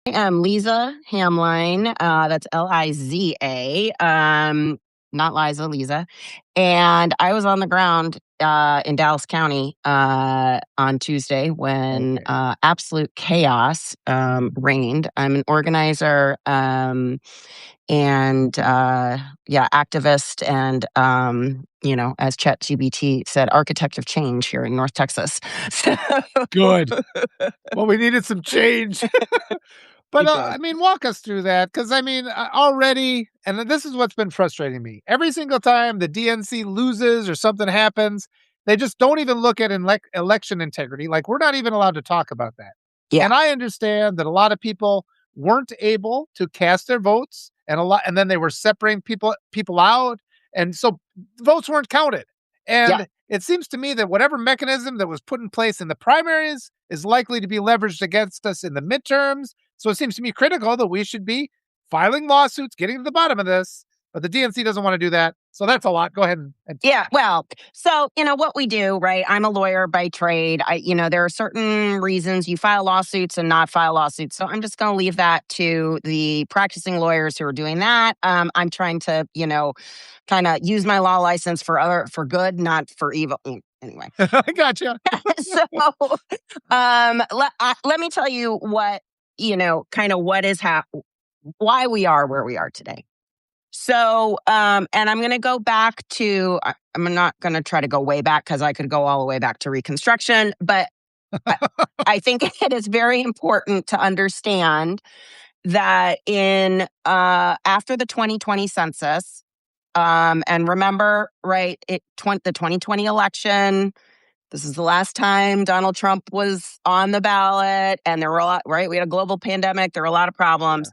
am Liza Hameline. That's Liza. Not Liza, Liza. And I was on the ground in Dallas County on Tuesday when absolute chaos reigned. I'm an organizer and activist and as ChatGPT said, architect of change here in North Texas. So Good. Well, we needed some change. But I mean, walk us through that, because I mean, already, and this is what's been frustrating me. Every single time the DNC loses or something happens, they just don't even look at election integrity. Like, we're not even allowed to talk about that. Yeah. And I understand that a lot of people weren't able to cast their votes, and then they were separating people out, and so votes weren't counted. And it seems to me that whatever mechanism that was put in place in the primaries is likely to be leveraged against us in the midterms. So it seems to me critical that we should be filing lawsuits, getting to the bottom of this. But the DNC doesn't want to do that. So that's a lot. Go ahead and Yeah, well, so, what we do, right? I'm a lawyer by trade. There are certain reasons you file lawsuits and not file lawsuits. So I'm just going to leave that to the practicing lawyers who are doing that. I'm trying to, kind of use my law license for good, not for evil. Anyway. I gotcha. So let me tell you what, kind of what is why we are where we are today. So, and I'm going to go back to, I'm not going to try to go way back because I could go all the way back to Reconstruction, but I think it is very important to understand that after the 2020 census, and remember, right, the 2020 election, this is the last time Donald Trump was on the ballot, and there were a lot, right? We had a global pandemic. There were a lot of problems.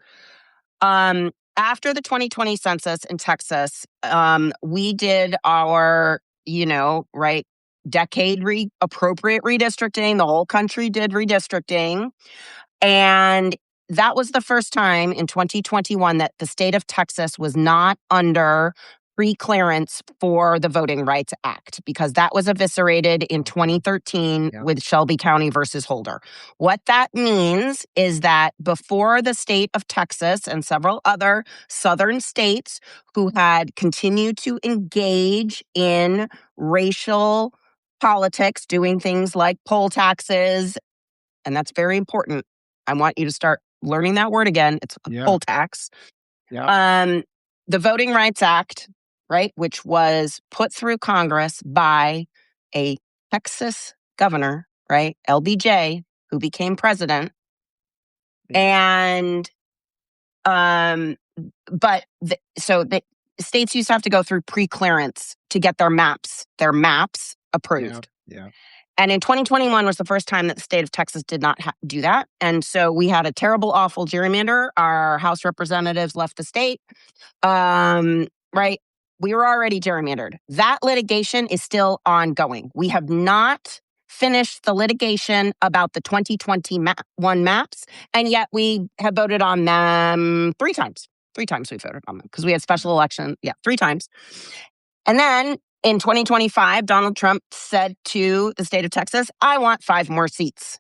Yeah. After the 2020 census in Texas, we did our, decade appropriate redistricting. The whole country did redistricting. And that was the first time in 2021 that the state of Texas was not under pre-clearance for the Voting Rights Act, because that was eviscerated in 2013 with Shelby County versus Holder. What that means is that before the state of Texas and several other southern states who had continued to engage in racial politics, doing things like poll taxes, and that's very important. I want you to start learning that word again. It's a poll tax. Yeah. The Voting Rights Act, right, which was put through Congress by a Texas governor, right, LBJ, who became president. And, so the states used to have to go through pre-clearance to get their maps approved. Yeah. And in 2021 was the first time that the state of Texas did not do that. And so we had a terrible, awful gerrymander. Our House representatives left the state. Right? We were already gerrymandered. That litigation is still ongoing. We have not finished the litigation about the 2021 maps, and yet we have voted on them 3 times. 3 times we voted on them because we had special election. Yeah, 3 times. And then in 2025, Donald Trump said to the state of Texas, I want 5 more seats.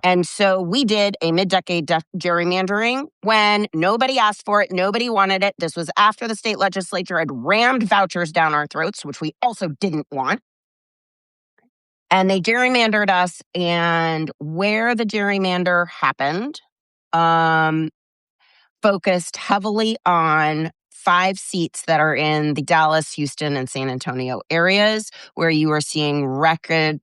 And so we did a mid-decade gerrymandering when nobody asked for it, nobody wanted it. This was after the state legislature had rammed vouchers down our throats, which we also didn't want. And they gerrymandered us, and where the gerrymander happened, focused heavily on 5 seats that are in the Dallas, Houston, and San Antonio areas where you are seeing record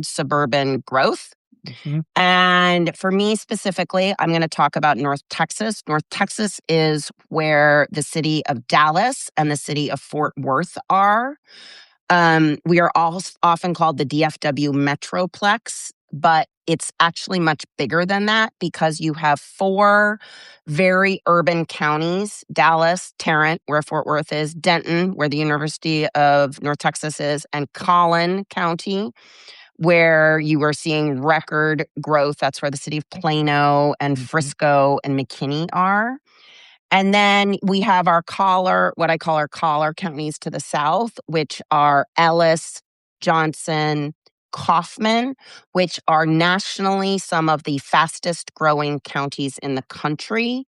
suburban growth. Mm-hmm. And for me specifically, I'm going to talk about North Texas. North Texas is where the city of Dallas and the city of Fort Worth are. We are all often called the DFW Metroplex, but it's actually much bigger than that because you have 4 very urban counties: Dallas, Tarrant, where Fort Worth is, Denton, where the University of North Texas is, and Collin County, where you are seeing record growth. That's where the city of Plano and Frisco and McKinney are. And then we have what I call our collar counties to the south, which are Ellis, Johnson, Kaufman, which are nationally some of the fastest growing counties in the country.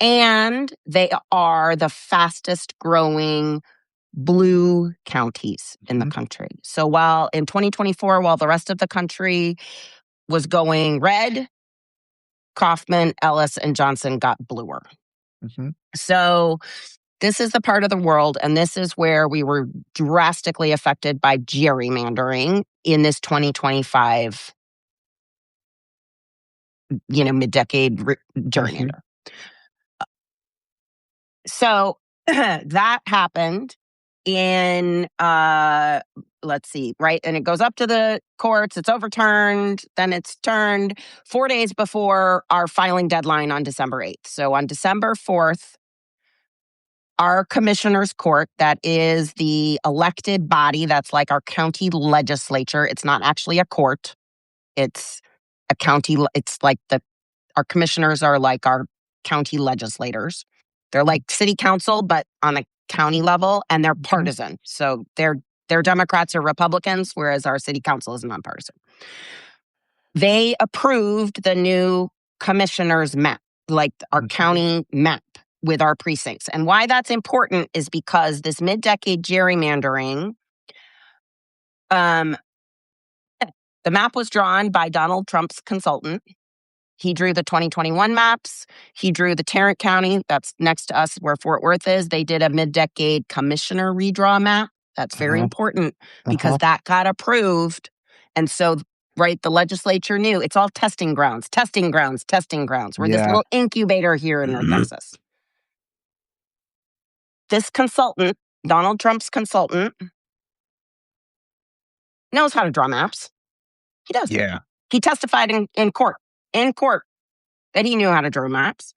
And they are the fastest growing blue counties in the country. So while in 2024, while the rest of the country was going red, Kaufman, Ellis, and Johnson got bluer. So this is the part of the world, and this is where we were drastically affected by gerrymandering in this 2025, mid-decade gerrymander. So that happened in, let's see, right? And it goes up to the courts, it's overturned, then it's turned 4 days before our filing deadline on December 8th. So on December 4th, our commissioner's court, that is the elected body, that's like our county legislature. It's not actually a court. It's a county. It's like our commissioners are like our county legislators. They're like city council, but on a county level, and they're partisan. So they're Democrats or Republicans, whereas our city council is nonpartisan. They approved the new commissioner's map, like our county map with our precincts. And why that's important is because this mid-decade gerrymandering, the map was drawn by Donald Trump's consultant. He drew the 2021 maps. He drew the Tarrant County, that's next to us where Fort Worth is. They did a mid-decade commissioner redraw map. That's very important because that got approved. And so, right, the legislature knew it's all testing grounds. We're this little incubator here in North Texas. This consultant, Donald Trump's consultant, knows how to draw maps. He does. Yeah. He testified in court that he knew how to draw maps.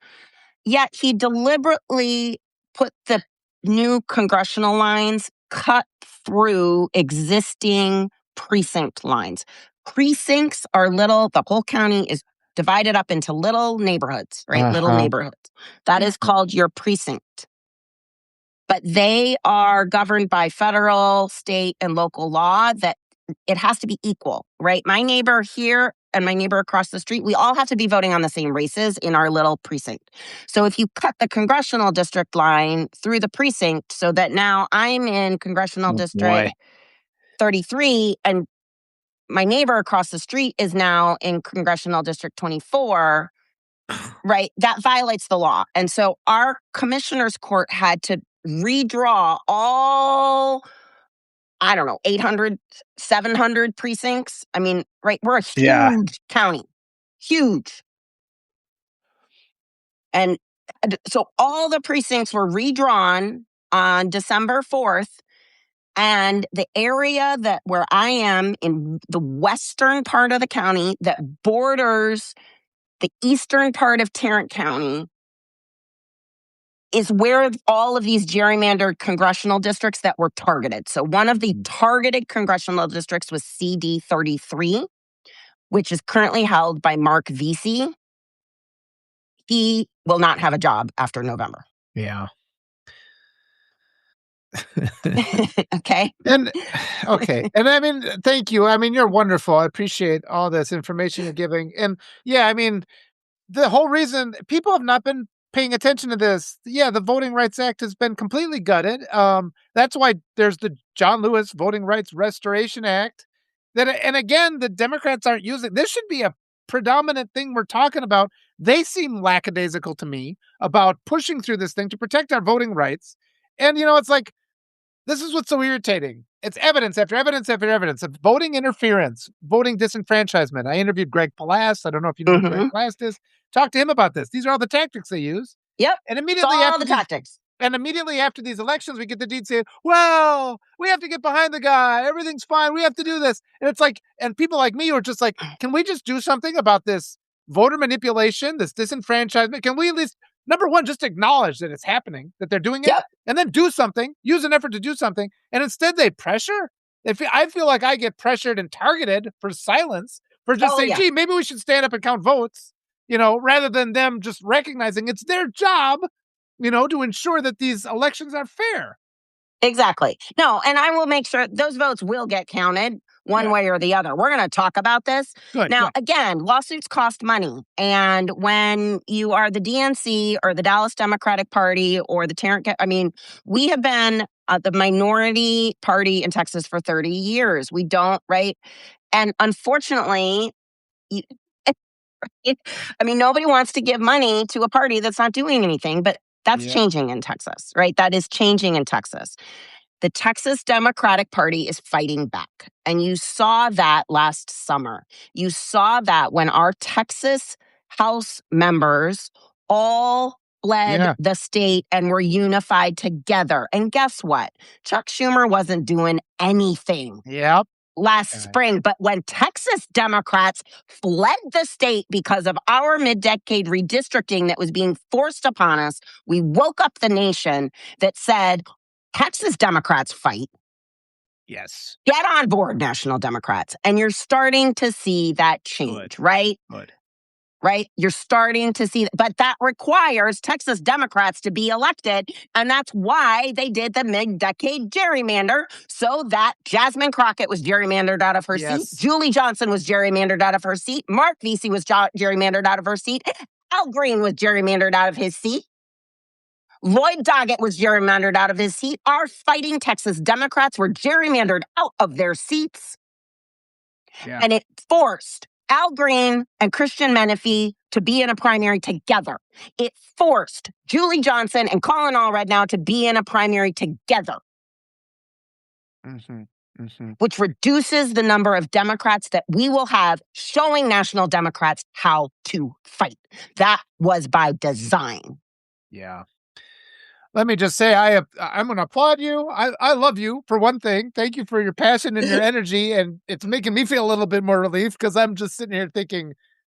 Yet he deliberately put the new congressional lines cut through existing precinct lines. Precincts are the whole county is divided up into little neighborhoods, right? Little neighborhoods. That is called your precinct. But they are governed by federal, state, and local law that it has to be equal, right? My neighbor here and my neighbor across the street, we all have to be voting on the same races in our little precinct. So if you cut the congressional district line through the precinct so that now I'm in congressional district 33 and my neighbor across the street is now in congressional district 24, right? That violates the law. And so our commissioner's court had to redraw all, 800, 700 precincts. I mean, right, we're a huge county. Huge. And so all the precincts were redrawn on December 4th. And the area where I am in the western part of the county that borders the eastern part of Tarrant County is where all of these gerrymandered congressional districts that were targeted. So one of the targeted congressional districts was CD 33, which is currently held by Mark Vesey. He will not have a job after November. Yeah. Okay. And I mean, thank you. I mean, you're wonderful. I appreciate all this information you're giving. And yeah, I mean, the whole reason people have not been paying attention to this. Yeah, the Voting Rights Act has been completely gutted. That's why there's the John Lewis Voting Rights Restoration Act. And again, the Democrats aren't using. This should be a predominant thing we're talking about. They seem lackadaisical to me about pushing through this thing to protect our voting rights. And it's like, this is what's so irritating. It's evidence after evidence after evidence of voting interference, voting disenfranchisement. I interviewed Greg Palast. I don't know if you know who Greg Palast is. Talk to him about this. These are all the tactics they use. Yep. And immediately tactics. And immediately after these elections, we get the deed saying, well, we have to get behind the guy. Everything's fine. We have to do this. And it's like, and people like me are just like, can we just do something about this voter manipulation, this disenfranchisement? Can we at least, number one, just acknowledge that it's happening, that they're doing it, and then do something, use an effort to do something. And instead they pressure. I feel like I get pressured and targeted for silence for just saying, gee, maybe we should stand up and count votes, rather than them just recognizing it's their job, to ensure that these elections are fair. Exactly. No, and I will make sure those votes will get counted. one way or the other. We're going to talk about this. Good. Now, again, lawsuits cost money. And when you are the DNC or the Dallas Democratic Party or the Tarrant, we have been the minority party in Texas for 30 years. We don't, right? And unfortunately, nobody wants to give money to a party that's not doing anything, but that's changing in Texas, right? That is changing in Texas. The Texas Democratic Party is fighting back. And you saw that last summer. You saw that when our Texas House members all led the state and were unified together. And guess what? Chuck Schumer wasn't doing anything. Last spring. But when Texas Democrats fled the state because of our mid-decade redistricting that was being forced upon us, we woke up the nation that said, Texas Democrats fight. Yes. Get on board, National Democrats. And you're starting to see that change, right? Right? You're starting to see, but that requires Texas Democrats to be elected. And that's why they did the mid-decade gerrymander, so that Jasmine Crockett was gerrymandered out of her seat. Julie Johnson was gerrymandered out of her seat. Mark Vesey was gerrymandered out of her seat. Al Green was gerrymandered out of his seat. Lloyd Doggett was gerrymandered out of his seat. Our fighting Texas Democrats were gerrymandered out of their seats. And it forced Al Green and Christian Menefee to be in a primary together. It forced Julie Johnson and Colin Allred now to be in a primary together. Which reduces the number of Democrats that we will have, showing National Democrats how to fight. That was by design. Let me just say, I'm going to applaud you. I love you, for one thing. Thank you for your passion and your energy. And it's making me feel a little bit more relief, because I'm just sitting here thinking,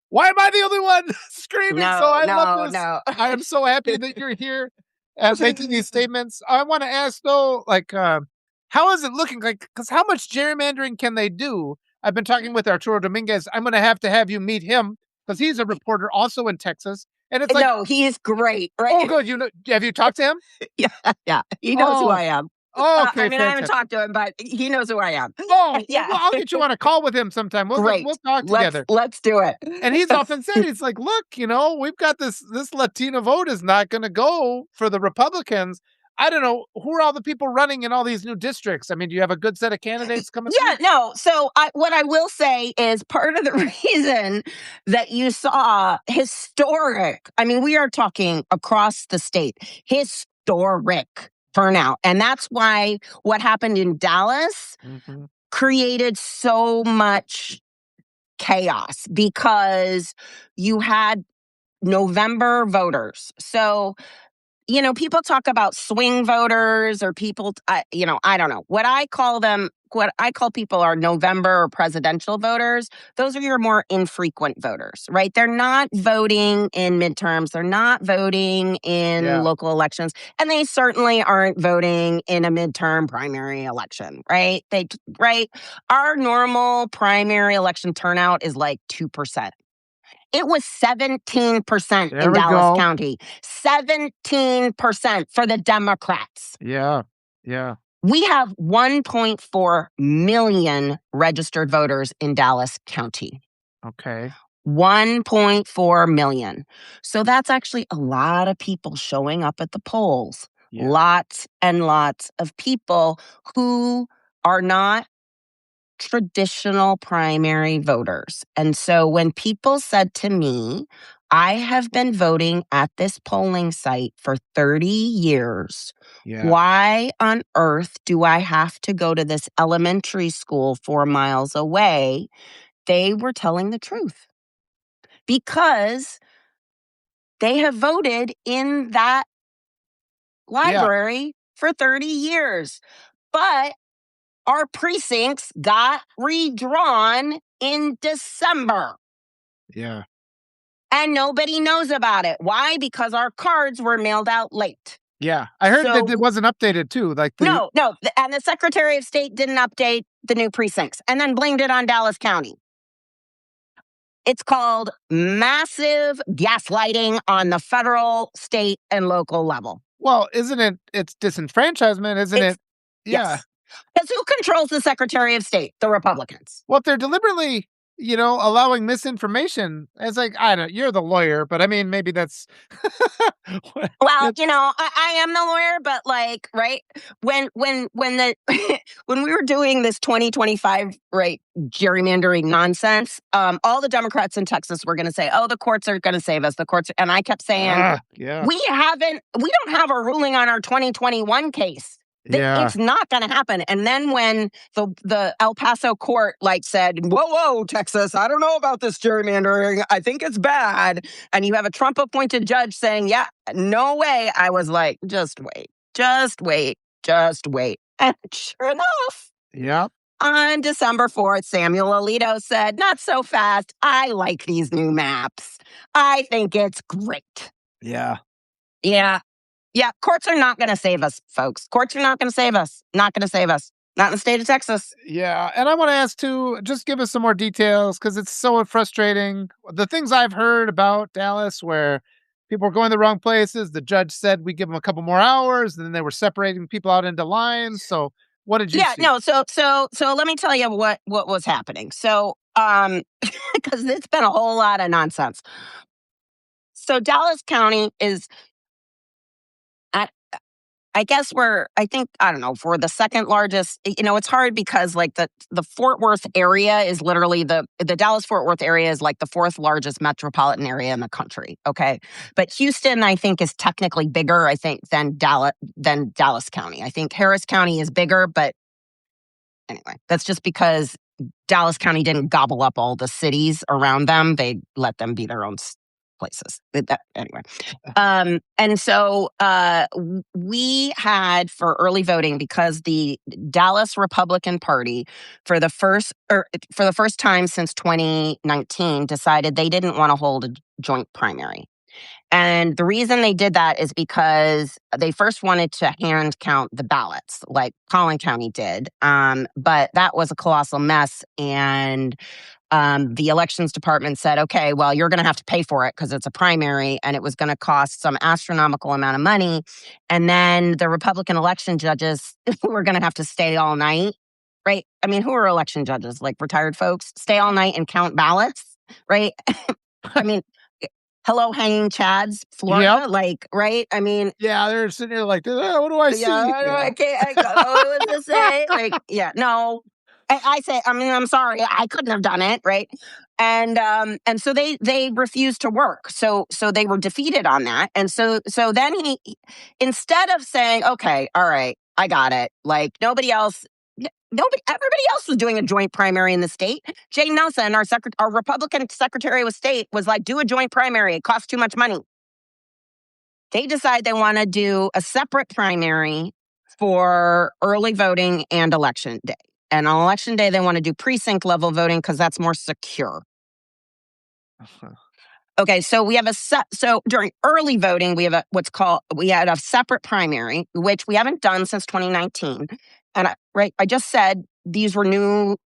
why am I the only one screaming? Love this. I am so happy that you're here making these statements. I want to ask, though, how is it looking like? Because how much gerrymandering can they do? I've been talking with Arturo Dominguez. I'm going to have you meet him, because he's a reporter also in Texas. And it's no, he is great, right? Oh, good. Have you talked to him? Yeah. He knows who I am. Okay, I haven't talked to him, but he knows who I am. Well, I'll get you on a call with him sometime. We'll talk together. Let's do it. And he's often said, he's like, look, we've got this Latino vote is not going to go for the Republicans. I don't know, who are all the people running in all these new districts? Do you have a good set of candidates coming through? No. So what I will say is part of the reason that you saw historic, we are talking across the state, historic turnout. And that's why what happened in Dallas created so much chaos, because you had November voters. So people talk about swing voters or people, I don't know. What I call people are November or presidential voters. Those are your more infrequent voters, right? They're not voting in midterms. They're not voting in local elections. And they certainly aren't voting in a midterm primary election, right? Our normal primary election turnout is like 2%. It was 17% in Dallas County. 17% for the Democrats. Yeah. We have 1.4 million registered voters in Dallas County. Okay. 1.4 million. So that's actually a lot of people showing up at the polls. Lots and lots of people who are not traditional primary voters. And so when people said to me, I have been voting at this polling site for 30 years. Why on earth do I have to go to this elementary school 4 miles away? They were telling the truth, because they have voted in that library for 30 years. But our precincts got redrawn in December. And nobody knows about it. Why? Because our cards were mailed out late. I heard that it wasn't updated too. No. And the Secretary of State didn't update the new precincts and then blamed it on Dallas County. It's called massive gaslighting on the federal, state, and local level. Well, isn't it? It's disenfranchisement, isn't it? Yes. Because who controls the Secretary of State? The Republicans. Well, if they're deliberately, allowing misinformation, it's like, I don't know, you're the lawyer, but I mean, maybe that's. Well, I am the lawyer, but like, right when the when we were doing this 2025 gerrymandering nonsense, all the Democrats in Texas were going to say, "Oh, the courts are going to save us." The courts, and I kept saying, yeah, we don't have a ruling on our 2021 case. yeah, It's not going to happen. And then when the El Paso court said, whoa, Texas, I don't know about this gerrymandering. I think it's bad. And you have a Trump appointed judge saying, yeah, no way. I was like, just wait. And sure enough. yeah. On December 4th, Samuel Alito said, not so fast. I like these new maps. I think it's great. Yeah. Yeah. Yeah, courts are not going to save us, folks. Courts are not going to save us. Not going to save us. Not in the state of Texas. Yeah, and I want to ask too, just give us some more details because it's so frustrating. The things I've heard about Dallas where people were going the wrong places, the judge said we give them a couple more hours, and then they were separating people out into lines. So what did you see? No, so let me tell you what was happening. So, because it's been a whole lot of nonsense. So Dallas County is I guess for the second largest, it's hard because the Fort Worth area is literally the Dallas Fort Worth area is like the fourth largest metropolitan area in the country. Okay. But Houston, I think, is technically bigger, than Dallas County. I think Harris County is bigger, but anyway, that's just because Dallas County didn't gobble up all the cities around them. They let them be their own places. Anyway. And so we had for early voting because the Dallas Republican Party for the first time since 2019 decided they didn't want to hold a joint primary. And the reason they did that is because they first wanted to hand count the ballots like Collin County did. But that was a colossal mess. And the elections department said, okay, well, you're going to have to pay for it because it's a primary and it was going to cost some astronomical amount of money. And then the Republican election judges were going to have to stay all night, right? I mean, who are election judges? Like retired folks? Stay all night and count ballots, right? I mean, hello, hanging chads, Florida, right? I mean, yeah, they're sitting there like, what do I see? I can't. What to say? No. I say, I'm sorry, I couldn't have done it, right? And so they refused to work. So they were defeated on that. And so then he, instead of saying, okay, all right, I got it. Like everybody else was doing a joint primary in the state. Jay Nelson, our Republican Secretary of State, was like, do a joint primary. It costs too much money. They decide they want to do a separate primary for early voting and election day. And on election day, they want to do precinct level voting because that's more secure. Uh-huh. Okay, so we have so during early voting, we have we had a separate primary, which we haven't done since 2019. And I just said these were new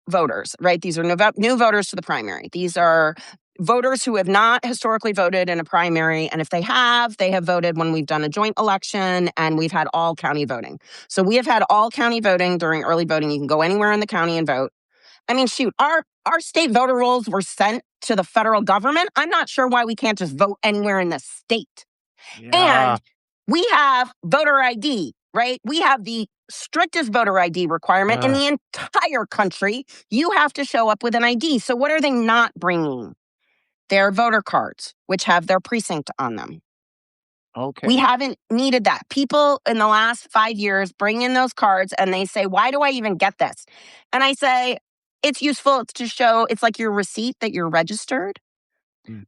voters, right? These are new voters to the primary. These are voters who have not historically voted in a primary. And if they have voted when we've done a joint election and we've had all county voting. So we have had all county voting during early voting. You can go anywhere in the county and vote. I mean, shoot, our state voter rolls were sent to the federal government. I'm not sure why we can't just vote anywhere in the state. Yeah. And we have voter ID, right? We have the strictest voter ID requirement in the entire country. You have to show up with an ID. So what are they not bringing? Their voter cards, which have their precinct on them. Okay. We haven't needed that. People in the last 5 years bring in those cards and they say, why do I even get this? And I say, it's useful. It's to show, it's like your receipt that you're registered.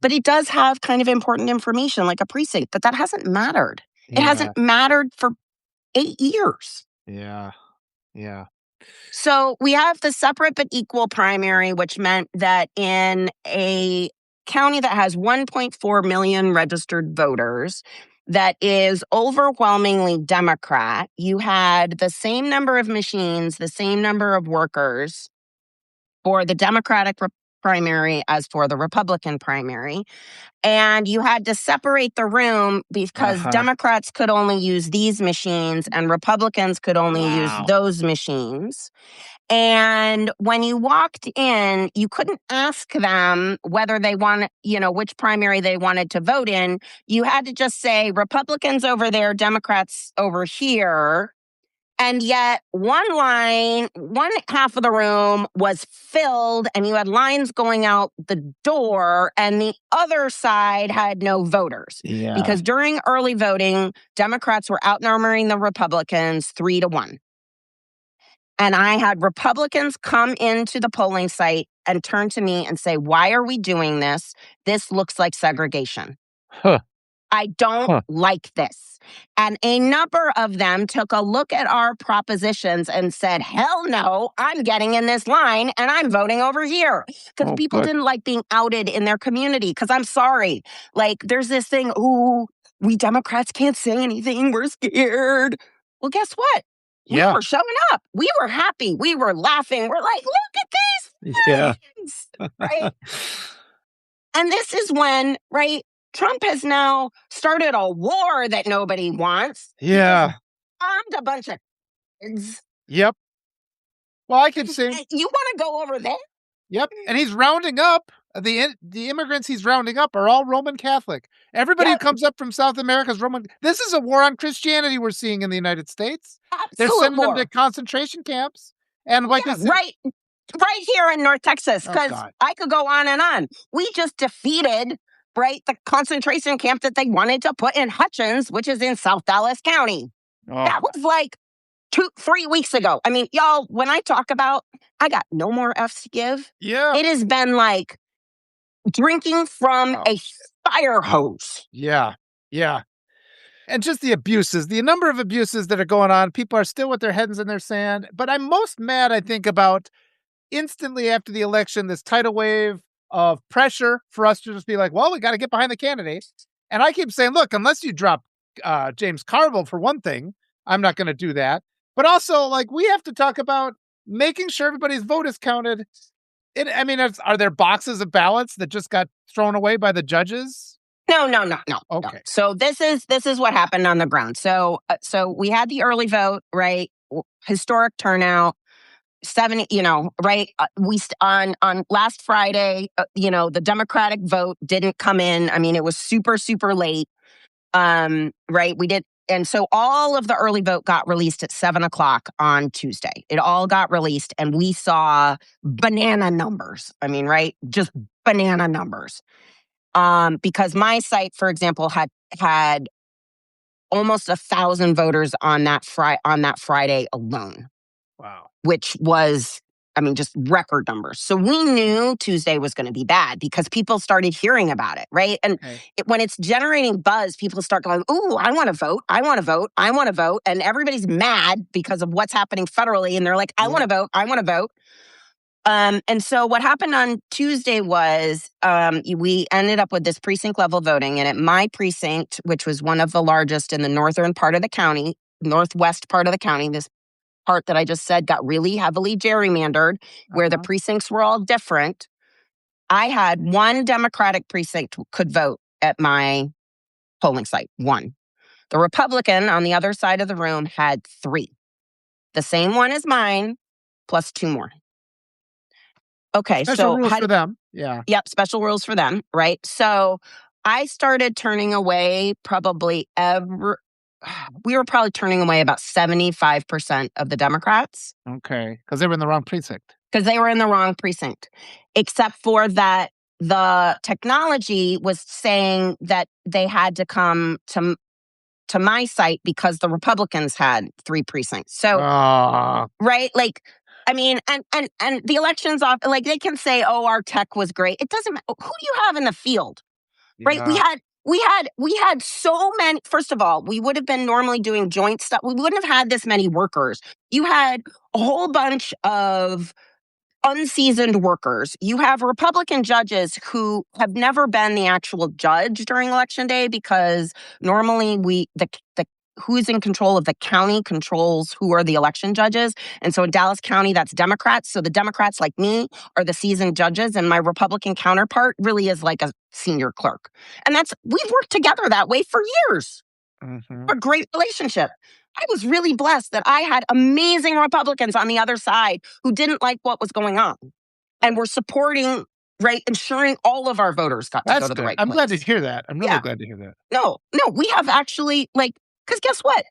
But it does have kind of important information like a precinct, but that hasn't mattered. Yeah. It hasn't mattered for 8 years. Yeah. Yeah. So we have the separate but equal primary, which meant that in a county that has 1.4 million registered voters, that is overwhelmingly Democrat, you had the same number of machines, the same number of workers for the Democratic primary as for the Republican primary. And you had to separate the room because Democrats could only use these machines and Republicans could only use those machines. And when you walked in, you couldn't ask them whether they wanted, which primary they wanted to vote in. You had to just say Republicans over there, Democrats over here. And yet one half of the room was filled and you had lines going out the door and the other side had no voters. Yeah. Because during early voting, Democrats were outnumbering the Republicans 3-1. And I had Republicans come into the polling site and turn to me and say, why are we doing this? This looks like segregation. I don't like this. And a number of them took a look at our propositions and said, hell no, I'm getting in this line and I'm voting over here. Because people didn't like being outed in their community. Because I'm sorry, there's this thing, we Democrats can't say anything. We're scared. Well, guess what? We were showing up. We were happy. We were laughing. We're like, look at these things. Right? And this is when, Trump has now started a war that nobody wants. Yeah. Bombed a bunch of kids. Yep. Well, I can see. You want to go over there? Yep. And he's rounding up. The immigrants he's rounding up are all Roman Catholic. Everybody who comes up from South America is Roman. This is a war on Christianity we're seeing in the United States. They're sending them to concentration camps. And right here in North Texas, because I could go on and on. We just defeated, the concentration camp that they wanted to put in Hutchins, which is in South Dallas County. That was 2-3 weeks ago. I mean, y'all, when I talk about, I got no more F's to give. Yeah. It has been like drinking from a fire hose. Yeah. Yeah. And just the abuses, the number of abuses that are going on. People are still with their heads in their sand. But I'm most mad, I think, about instantly after the election, this tidal wave of pressure for us to just be like, well, we got to get behind the candidate. And I keep saying, look, unless you drop James Carville for one thing, I'm not going to do that. But also, we have to talk about making sure everybody's vote is counted. Are there boxes of ballots that just got thrown away by the judges? No. Okay. No. So this is what happened on the ground. So we had the early vote, right? Historic turnout. 70, on last Friday, the Democratic vote didn't come in. I mean, it was super, super late. We did. And so all of the early vote got released at 7:00 on Tuesday. It all got released and we saw banana numbers. I mean, just banana numbers. Because my site, for example, had almost 1,000 voters on that Friday alone. Wow. Which was, just record numbers. So we knew Tuesday was going to be bad because people started hearing about it, right? And when it's generating buzz, people start going, ooh, I want to vote. I want to vote. I want to vote. And everybody's mad because of what's happening federally. And they're like, I want to vote. I want to vote. And so what happened on Tuesday was we ended up with this precinct level voting. And at my precinct, which was one of the largest in the northwest part of the county, this part that I just said got really heavily gerrymandered, where the precincts were all different. I had one Democratic precinct could vote at my polling site, one. The Republican on the other side of the room had 3. The same one as mine, plus 2 more. Okay, special rules for them. Yeah. Yep, special rules for them, right? So I started turning away we were probably turning away about 75% of the Democrats. Okay, because they were in the wrong precinct. Except for that the technology was saying that they had to come to my site because the Republicans had 3 precincts. So, right? And the elections off, they can say, oh, our tech was great. It doesn't matter. Who do you have in the field? Right? We had so many. First of all, we would have been normally doing joint stuff. We wouldn't have had this many workers. You had a whole bunch of unseasoned workers. You have Republican judges who have never been the actual judge during Election Day because normally the who's in control of the county controls who are the election judges. And so in Dallas County, that's Democrats. So the Democrats, like me, are the seasoned judges, and my Republican counterpart really is like a senior clerk. And we've worked together that way for years. A great relationship. I was really blessed that I had amazing Republicans on the other side who didn't like what was going on and were supporting, right, ensuring all of our voters got to go to the right place. I'm glad to hear that. I'm really glad to hear that. No, we have actually, because guess what?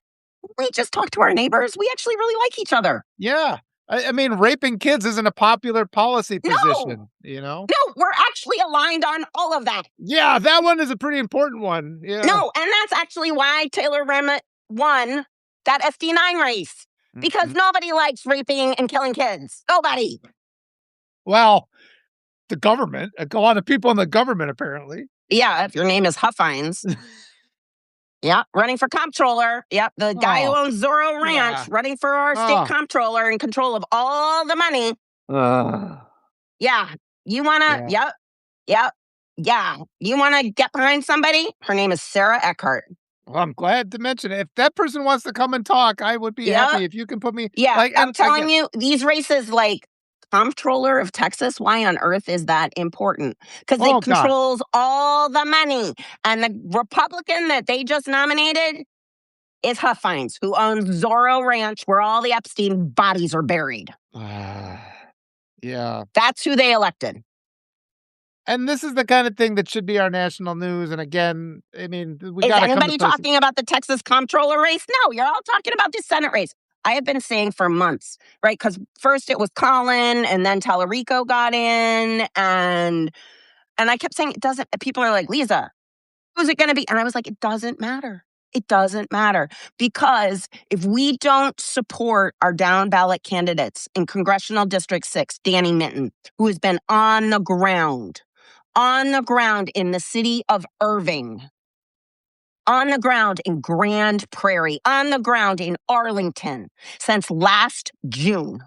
We just talk to our neighbors. We actually really like each other. Yeah. I mean, raping kids isn't a popular policy position, you know? No, we're actually aligned on all of that. Yeah, that one is a pretty important one. Yeah. No, and that's actually why Taylor Remmett won that SD9 race. Because nobody likes raping and killing kids. Nobody. Well, the government, a lot of people in the government, apparently. Yeah, if your name is Huffines. Yeah, running for comptroller. Yep, the guy who owns Zorro Ranch, running for our state comptroller in control of all the money. Yeah, you want to, yeah. You want to get behind somebody? Her name is Sarah Eckhart. Well, I'm glad to mention it. If that person wants to come and talk, I would be happy if you can put me. Yeah, I'm telling you, these races, like comptroller of Texas, why on earth is that important? Because it controls all the money. And the Republican that they just nominated is Huffines, who owns Zorro Ranch, where all the Epstein bodies are buried. Yeah. That's who they elected. And this is the kind of thing that should be our national news. And again, I mean, we got to. Is anybody talking about the Texas comptroller race? No, you're all talking about the Senate race. I have been saying for months, right? Because first it was Colin, and then Tallarico got in, and I kept saying it doesn't. People are like, Liza, who's it going to be? And I was like, it doesn't matter. It doesn't matter, because if we don't support our down ballot candidates in Congressional District 6, Danny Minton, who has been on the ground in the city of Irving, on the ground in Grand Prairie, on the ground in Arlington since last June.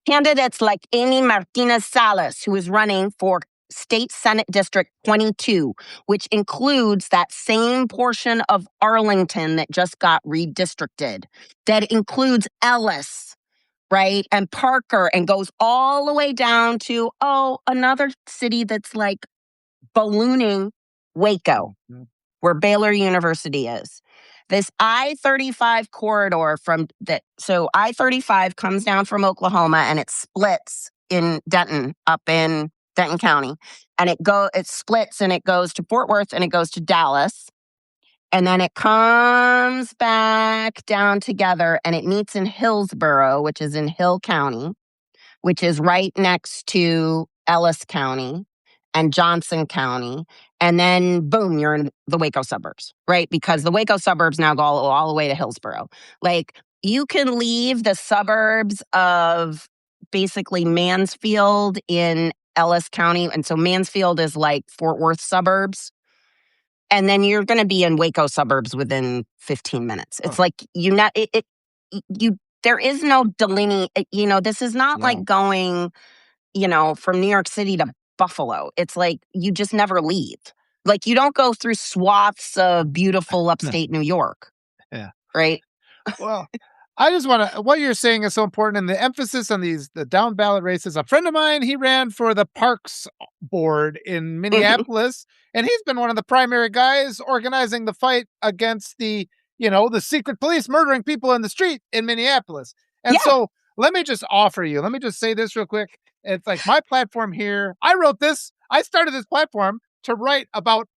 Candidates like Amy Martinez Salas, who is running for State Senate District 22, which includes that same portion of Arlington that just got redistricted, that includes Ellis, right, and Parker, and goes all the way down to, another city that's like ballooning, Waco, where Baylor University is. This I-35 corridor so I-35 comes down from Oklahoma and it splits in Denton, up in Denton County. And it splits and it goes to Fort Worth and it goes to Dallas. And then it comes back down together and it meets in Hillsborough, which is in Hill County, which is right next to Ellis County and Johnson County. And then, boom, you're in the Waco suburbs, right? Because the Waco suburbs now go all the way to Hillsborough. Like, you can leave the suburbs of basically Mansfield in Ellis County. And so Mansfield is like Fort Worth suburbs. And then you're going to be in Waco suburbs within 15 minutes. It's like, there is no delineate, this is not like going, from New York City to Buffalo. It's like you just never leave. Like, you don't go through swaths of beautiful upstate New York. Yeah. Right? Well, I just want to, what you're saying is so important. And the emphasis on the down ballot races. A friend of mine, he ran for the Parks Board in Minneapolis, and he's been one of the primary guys organizing the fight against the secret police murdering people in the street in Minneapolis. And so let me just say this real quick. It's like my platform here. I wrote this. I started this platform to write about,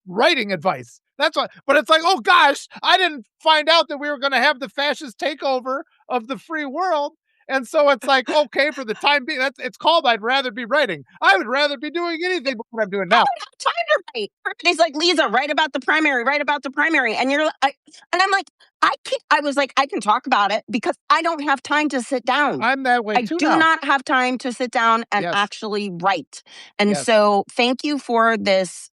writing advice. That's why. But it's like, oh gosh, I didn't find out that we were going to have the fascist takeover of the free world. And so it's like, okay, for the time being, it's called I'd rather be writing. I would rather be doing anything but what I'm doing now. I don't have time to write. Everybody's like, Liza, write about the primary. And I'm like, I was like, I can talk about it because I don't have time to sit down. I'm that way too. I do not have time to sit down and actually write. And so thank you for this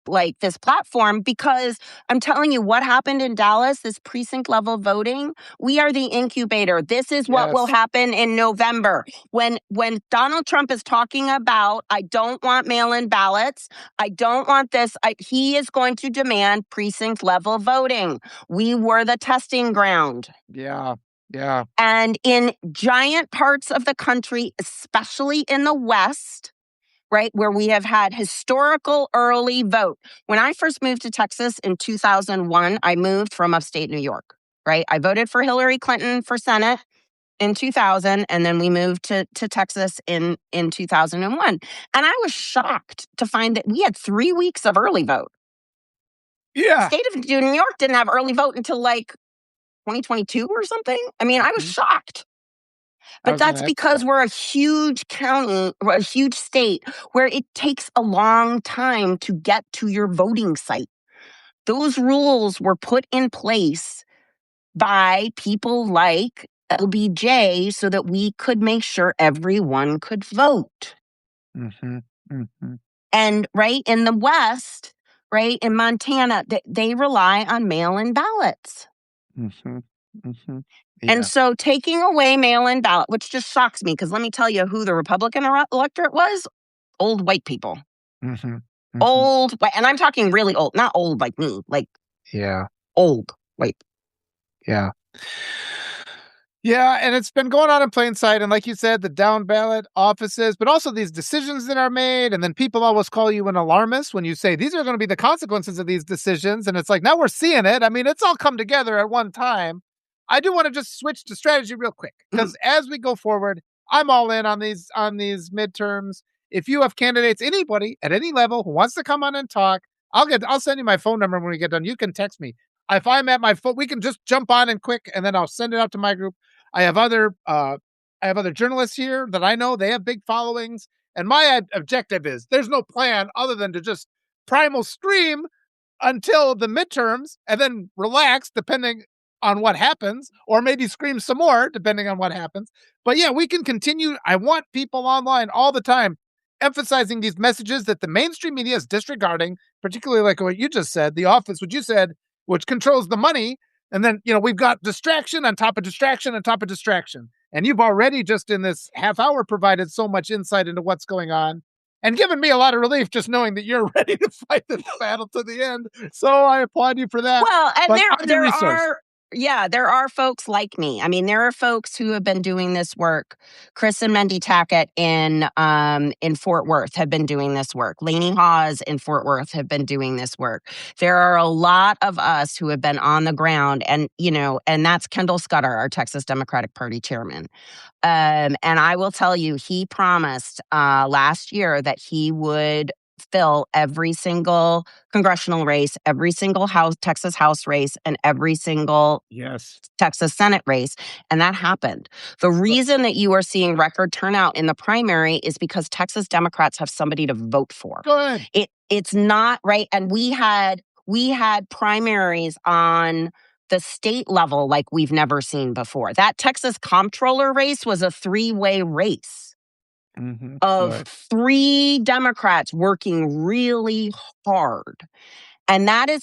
platform, because I'm telling you what happened in Dallas, this precinct level voting. We are the incubator. This is what will happen in November. When Donald Trump is talking about, I don't want mail-in ballots, I don't want this, he is going to demand precinct level voting. We were the testing ground. Yeah. And in giant parts of the country, especially in the West, right, where we have had historical early vote. When I first moved to Texas in 2001, I moved from upstate New York, right? I voted for Hillary Clinton for Senate in 2000, and then we moved to Texas in 2001. And I was shocked to find that we had 3 weeks of early vote. Yeah. The state of New York didn't have early vote until 2022 or something. I mean, I was shocked. But that's because we're a huge county, or a huge state, where it takes a long time to get to your voting site. Those rules were put in place by people like LBJ so that we could make sure everyone could vote. And right in the West, right, in Montana, they rely on mail-in ballots. Yeah. And so taking away mail-in ballot, which just shocks me, because let me tell you who the Republican electorate was: old white people. Old white, and I'm talking really old, not old like me, old white. Yeah, and it's been going on in plain sight. And like you said, the down ballot offices, but also these decisions that are made. And then people always call you an alarmist when you say these are going to be the consequences of these decisions. And it's like, now we're seeing it. I mean, it's all come together at one time. I do want to just switch to strategy real quick, because as we go forward, I'm all in on these midterms. If you have candidates, anybody at any level who wants to come on and talk, I'll send you my phone number when we get done. You can text me. If I'm at my phone, we can just jump on and quick, and then I'll send it out to my group. I have other journalists here that I know, they have big followings, and my objective is there's no plan other than to just primal scream until the midterms and then relax depending on what happens, or maybe scream some more depending on what happens. But yeah, we can continue. I want people online all the time emphasizing these messages that the mainstream media is disregarding, particularly like what you just said, the office, what you said, which controls the money. And then, we've got distraction on top of distraction on top of distraction. And you've already just in this half hour provided so much insight into what's going on and given me a lot of relief just knowing that you're ready to fight this battle to the end. So I applaud you for that. Well, and there are folks like me. I mean, there are folks who have been doing this work. Chris and Mendy Tackett in Fort Worth have been doing this work. Lainey Hawes in Fort Worth have been doing this work. There are a lot of us who have been on the ground, and that's Kendall Scudder, our Texas Democratic Party chairman. And I will tell you, he promised last year that he would fill every single congressional race, every single Texas House race, and every single Texas Senate race. And that happened. The reason that you are seeing record turnout in the primary is because Texas Democrats have somebody to vote for. Good. It's not right. And we had primaries on the state level like we've never seen before. That Texas comptroller race was a 3-way race. Of 3 Democrats working really hard. And that is,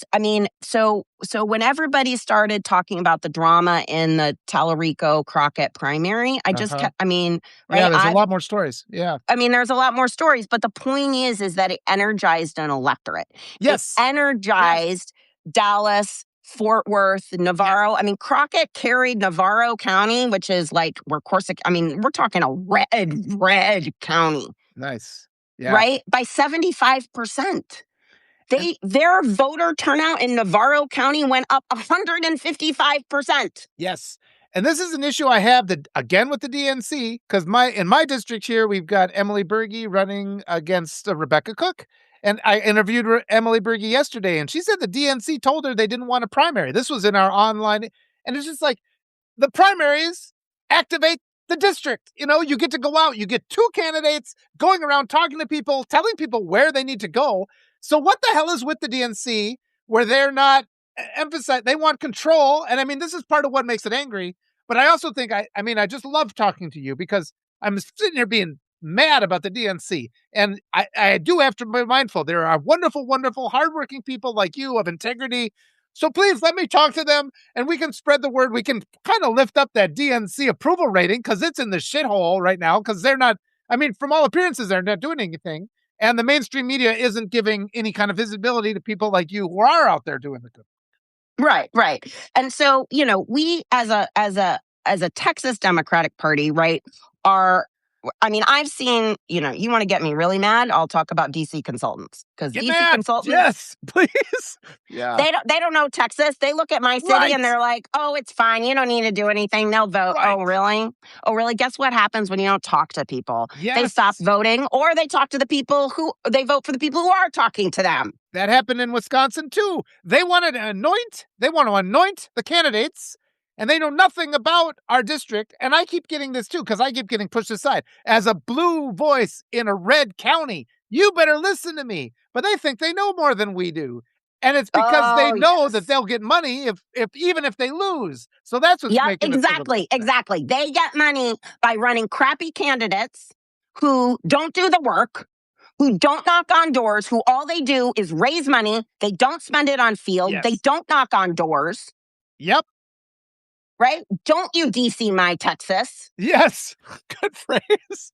so when everybody started talking about the drama in the Tallarico Crockett primary, I just kept, right? Yeah, there's a lot more stories. Yeah. There's a lot more stories, but the point is that it energized an electorate. Yes. It energized Dallas, Fort Worth, Navarro. Yes. Crockett carried Navarro County, which is where Corsica, we're talking a red county. Nice. Yeah. Right? By 75%. Their voter turnout in Navarro County went up 155%. Yes. And this is an issue I have again with the DNC, because in my district here, we've got Emily Berge running against Rebecca Cook. And I interviewed Emily Berge yesterday, and she said the DNC told her they didn't want a primary. This was in our online. And it's just like, the primaries activate the district. You get to go out. You get 2 candidates going around talking to people, telling people where they need to go. So what the hell is with the DNC where they're not emphasize, they want control. And I mean, this is part of what makes it angry. But I also think, I just love talking to you because I'm sitting here being mad about the DNC. And I do have to be mindful. There are wonderful, wonderful, hardworking people like you of integrity. So please let me talk to them and we can spread the word. We can kind of lift up that DNC approval rating because it's in the shithole right now because they're not, from all appearances, they're not doing anything. And the mainstream media isn't giving any kind of visibility to people like you who are out there doing the good. Right. And so, we as a Texas Democratic Party, right, I've seen, you want to get me really mad, I'll talk about DC consultants. Because DC consultants, yes, please. Yeah. They don't know Texas. They look at my city and they're like, oh, it's fine. You don't need to do anything. They'll vote. Right. Oh, really? Guess what happens when you don't talk to people? Yes. They stop voting, or they talk to the people they vote for the people who are talking to them. That happened in Wisconsin too. They want to anoint the candidates, and they know nothing about our district. And I keep getting this too, because I keep getting pushed aside. As a blue voice in a red county, you better listen to me. But they think they know more than we do. And it's because they know that they'll get money even if they lose. So that's what's making exactly. They get money by running crappy candidates who don't do the work, who don't knock on doors, who all they do is raise money. They don't spend it on field. Yes. They don't knock on doors. Yep. Right? Don't you DC my Texas? Yes. Good phrase.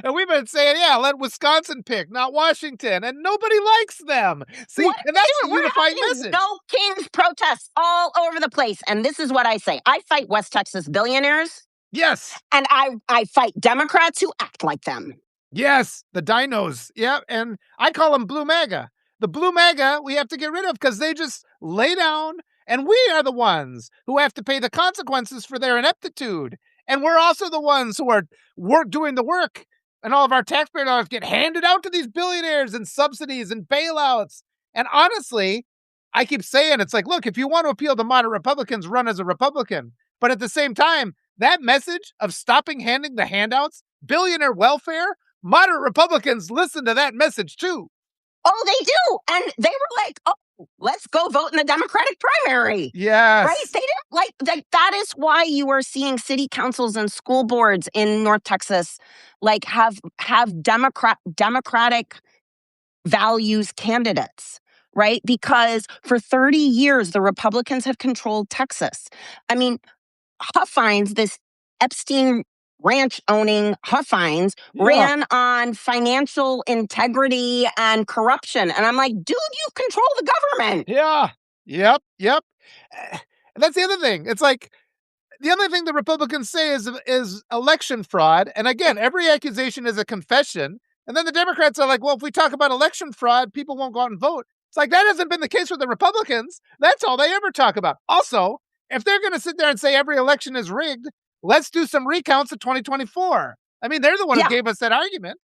And we've been saying, let Wisconsin pick, not Washington. And nobody likes them. See, and that's the unifying message. No Kings protests all over the place. And this is what I say. I fight West Texas billionaires. Yes. And I fight Democrats who act like them. Yes, the dinos. Yeah, and I call them blue MAGA. The blue MAGA we have to get rid of because they just lay down, and we are the ones who have to pay the consequences for their ineptitude. And we're also the ones who are doing the work, and all of our taxpayer dollars get handed out to these billionaires and subsidies and bailouts. And honestly, I keep saying, it's like, look, if you want to appeal to moderate Republicans, run as a Republican. But at the same time, that message of stopping handing the handouts, billionaire welfare, moderate Republicans listen to that message too. Oh, they do. And they were like, oh, let's go vote in the Democratic primary. Yes. Right? They didn't that is why you are seeing city councils and school boards in North Texas have Democratic values candidates, right? Because for 30 years, the Republicans have controlled Texas. Huffines, this Epstein ranch-owning Huffines, ran on financial integrity and corruption. And I'm like, dude, you control the government. Yeah. Yep. That's the other thing. It's like, the other thing the Republicans say is election fraud. And again, every accusation is a confession. And then the Democrats are like, well, if we talk about election fraud, people won't go out and vote. It's like, that hasn't been the case with the Republicans. That's all they ever talk about. Also, if they're going to sit there and say every election is rigged, let's do some recounts of 2024. They're the one who gave us that argument.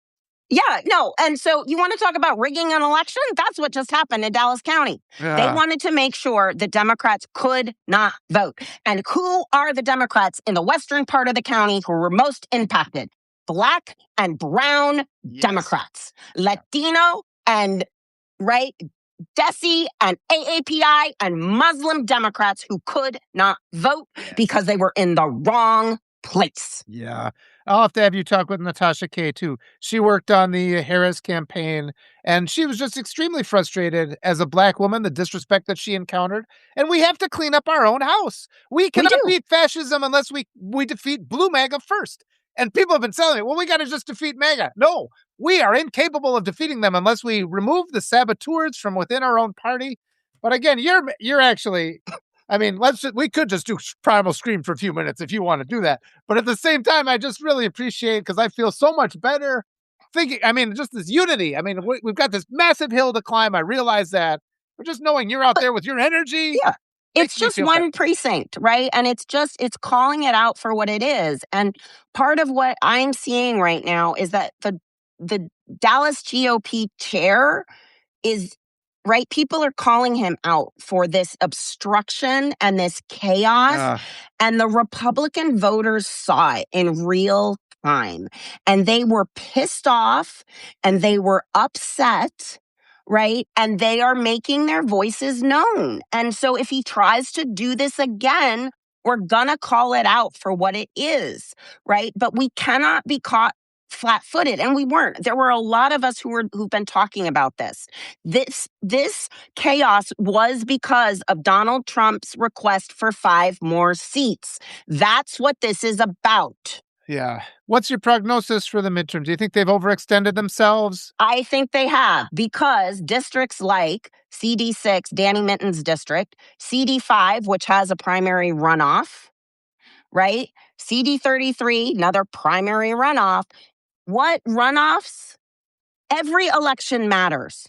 Yeah, no. And so you want to talk about rigging an election? That's what just happened in Dallas County. Yeah. They wanted to make sure the Democrats could not vote. And who are the Democrats in the western part of the county who were most impacted? Black and brown Democrats. Latino and, DESI and AAPI and Muslim Democrats who could not vote because they were in the wrong place. Yeah. I'll have to have you talk with Natasha Kaye, too. She worked on the Harris campaign, and she was just extremely frustrated as a Black woman, the disrespect that she encountered. And we have to clean up our own house. We cannot beat fascism unless we defeat blue MAGA first. And people have been telling me, well, we got to just defeat MAGA. No, we are incapable of defeating them unless we remove the saboteurs from within our own party. But again, you're actually... we could just do Primal Scream for a few minutes if you want to do that. But at the same time, I just really appreciate, because I feel so much better thinking, just this unity. We've got this massive hill to climb. I realize that. But just knowing you're out there with your energy. Yeah. It's just one precinct, right? And it's calling it out for what it is. And part of what I'm seeing right now is that the Dallas GOP chair is... right? People are calling him out for this obstruction and this chaos. And the Republican voters saw it in real time. And they were pissed off and they were upset right? And they are making their voices known. And so if he tries to do this again, we're going to call it out for what it is, right? But we cannot be caught flat-footed, and we weren't. There were a lot of us who've been talking about this. This chaos was because of Donald Trump's request for 5 more seats. That's what this is about. Yeah. What's your prognosis for the midterms? Do you think they've overextended themselves? I think they have, because districts like CD6, Danny Minton's district, CD5, which has a primary runoff, right? CD33, another primary runoff. What runoffs? Every election matters.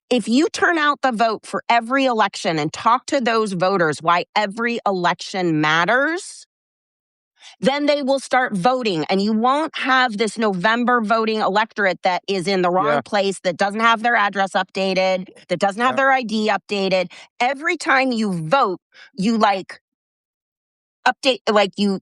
If you turn out the vote for every election and talk to those voters why every election matters, then they will start voting, and you won't have this November voting electorate that is in the wrong place, that doesn't have their address updated, that doesn't have their ID updated. Every time you vote, you update, you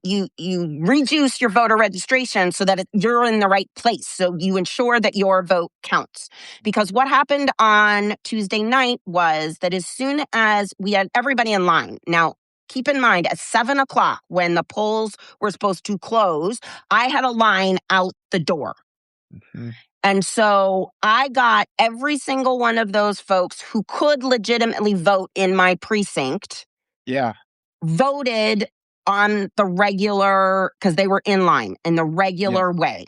reduce your voter registration so that you're in the right place. So you ensure that your vote counts. Because what happened on Tuesday night was that as soon as we had everybody in line, now keep in mind, at 7 o'clock, when the polls were supposed to close, I had a line out the door. Mm-hmm. And so I got every single one of those folks who could legitimately vote in my precinct. Yeah. Voted on the regular, because they were in line in the regular way.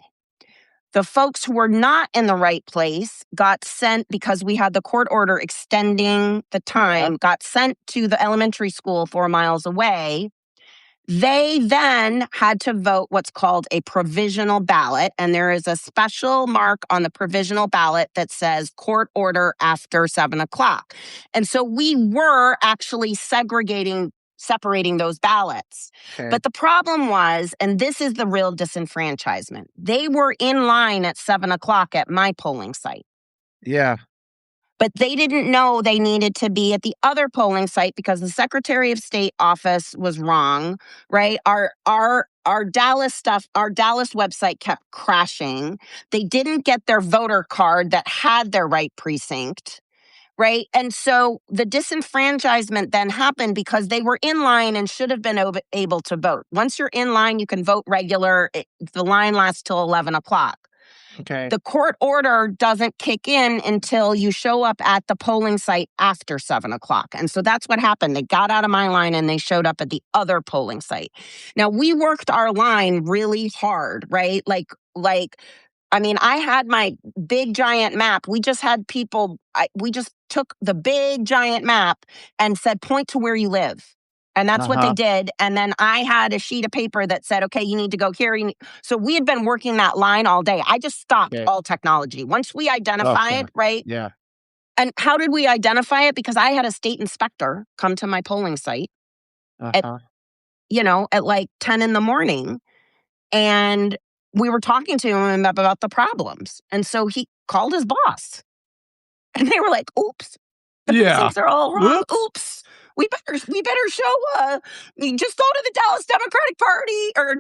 The folks who were not in the right place got sent, because we had the court order extending the time, got sent to the elementary school 4 miles away. They then had to vote what's called a provisional ballot. And there is a special mark on the provisional ballot that says court order after 7 o'clock. And so we were actually separating those ballots. Okay. But the problem was, and this is the real disenfranchisement, they were in line at 7 o'clock at my polling site. Yeah. But they didn't know they needed to be at the other polling site because the Secretary of State office was wrong, right? Our Dallas website kept crashing. They didn't get their voter card that had their right precinct. Right. And so the disenfranchisement then happened because they were in line and should have been able to vote. Once you're in line, you can vote regular. The line lasts till 11 o'clock. Okay. The court order doesn't kick in until you show up at the polling site after 7 o'clock. And so that's what happened. They got out of my line and they showed up at the other polling site. Now, we worked our line really hard, right? I mean, I had my big giant map. We just had people, we just took the big giant map and said, point to where you live. And that's what they did. And then I had a sheet of paper that said, okay, you need to go here. So we had been working that line all day. I just stopped all technology. Once we identify it, right? Yeah. And how did we identify it? Because I had a state inspector come to my polling site at like 10 in the morning. And we were talking to him about the problems. And so he called his boss. And they were like, oops. The precincts are all wrong. Oops. We better show, just go to the Dallas Democratic Party or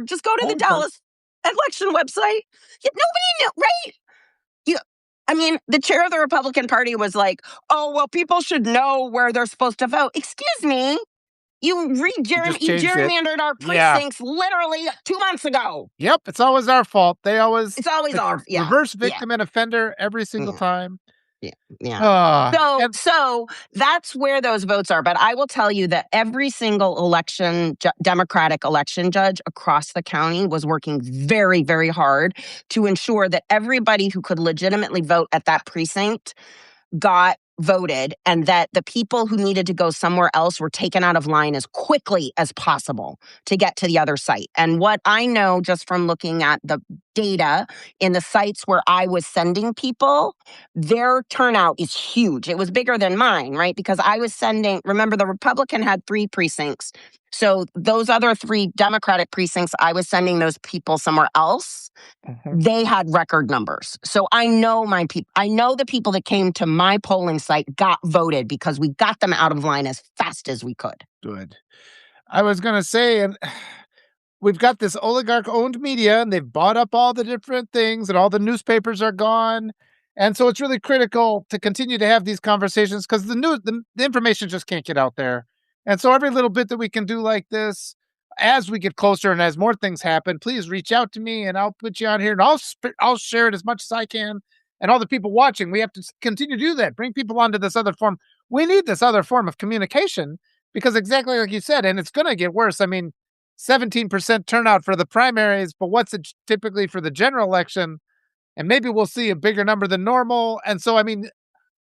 just go to the Dallas election website. Nobody knew, right? I mean, the chair of the Republican Party was like, oh, well, people should know where they're supposed to vote. Excuse me. You gerrymandered our precincts literally 2 months ago. Yep, it's always our fault. It's always our reverse victim and offender every single time. Yeah. So that's where those votes are. But I will tell you that every single Democratic election judge across the county was working very, very hard to ensure that everybody who could legitimately vote at that precinct got voted, and that the people who needed to go somewhere else were taken out of line as quickly as possible to get to the other site. And what I know just from looking at the data in the sites where I was sending people, their turnout is huge. It was bigger than mine, right? Because I was remember the Republican had 3 precincts. So those other 3 Democratic precincts, I was sending those people somewhere else. They had record numbers. So I know I know the people that came to my polling site got voted because we got them out of line as fast as we could. Good. I was going to say, and we've got this oligarch-owned media, and they've bought up all the different things, and all the newspapers are gone. And so it's really critical to continue to have these conversations because the information just can't get out there. And so every little bit that we can do like this, as we get closer and as more things happen, please reach out to me and I'll put you on here and I'll share it as much as I can. And all the people watching, we have to continue to do that. Bring people onto this other form. We need this other form of communication because exactly like you said, and it's going to get worse. I mean, 17% turnout for the primaries, but what's it typically for the general election? And maybe we'll see a bigger number than normal. And so, I mean,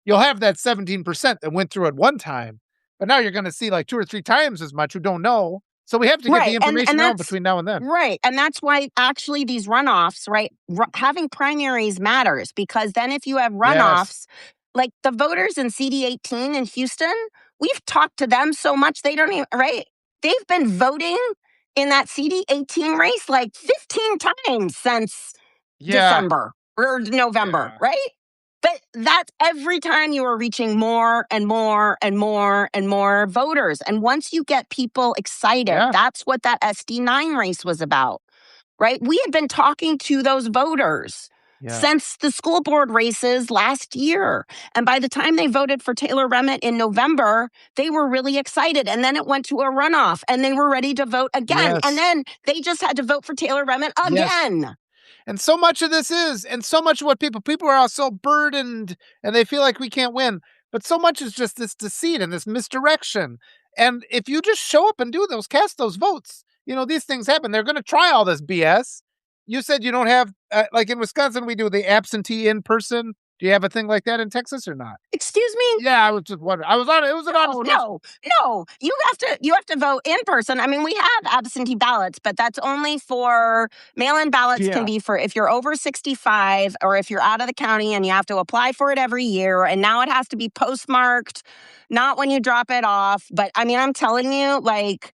you'll have that 17% that went through at one time, but now you're going to see like 2 or 3 times as much who don't know. So we have to get the information out between now and then. Right. And that's why actually these runoffs, right? Having primaries matters because then if you have runoffs, like the voters in CD18 in Houston, we've talked to them so much they don't even, right? They've been voting in that CD18 race like 15 times since December or November, right? But that's every time you are reaching more and more and more and more voters. And once you get people excited, that's what that SD9 race was about, right? We had been talking to those voters since the school board races last year. And by the time they voted for Taylor Remmett in November, they were really excited. And then it went to a runoff and they were ready to vote again. And then they just had to vote for Taylor Remmett again. And so much of this is, and so much of what people are all so burdened and they feel like we can't win. But so much is just this deceit and this misdirection. And if you just show up and do those, cast those votes, these things happen. They're going to try all this BS. You said you don't have, like in Wisconsin, we do the absentee in person. Do you have a thing like that in Texas or not? Excuse me? Yeah, I was just wondering. I was on it. It was an honest question. No. You have to vote in person. I mean, we have absentee ballots, but that's only for mail-in ballots can be for if you're over 65 or if you're out of the county and you have to apply for it every year. And now it has to be postmarked, not when you drop it off. But I mean, I'm telling you, like,